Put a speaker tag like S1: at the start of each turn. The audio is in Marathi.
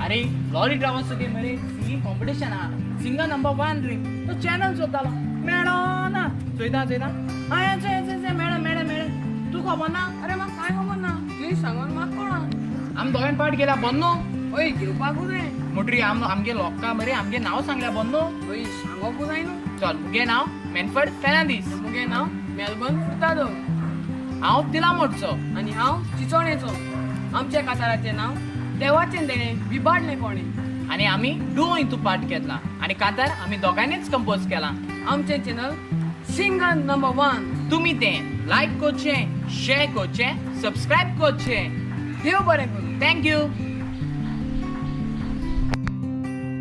S1: अरे लॉरी ड्रायव्हर सगळे मरे सिंगिंग कॉम्पिटिशन हा सिंगर नंबर 1 रे तो चॅनल सोदतालो मेळो ना चोयता हय मेळ्ळें मेळ्ळें मेळ्ळें तू खबर ना
S2: अरे म्हाका कांय खबर ना प्लीज सांगून म्हाका कोणा
S1: आमी दोगांय पार्ट गेला बन्नो
S2: ओय घेवपाकू रे
S1: मोटरी आमगे लोकां मरे आमगे नांव सांगल्या बन्नो
S2: ओय सांगोकू जाय न्हू
S1: चल मुगे नांव मेनफर्ड फेर्नांदीस
S2: मुगे नांव मेलबर्न फुर्तादो
S1: हांव तिला मोडचो
S2: आनी हांव चिचोणेचो आमच्या काताराचें नांव देवाचें देणे विबाडलें कोणे
S1: आणि आम्ही डुओ इंतू पार्ट घेतला आणि कातर आम्ही दोघांनीच कंपोज केला
S2: आमचें चॅनल सिंगर नंबर 1
S1: तुम्ही ते लाईक कोचे शेअर कोचे सबस्क्राईब कोचे
S2: देव बरें करूं
S1: थँक्यू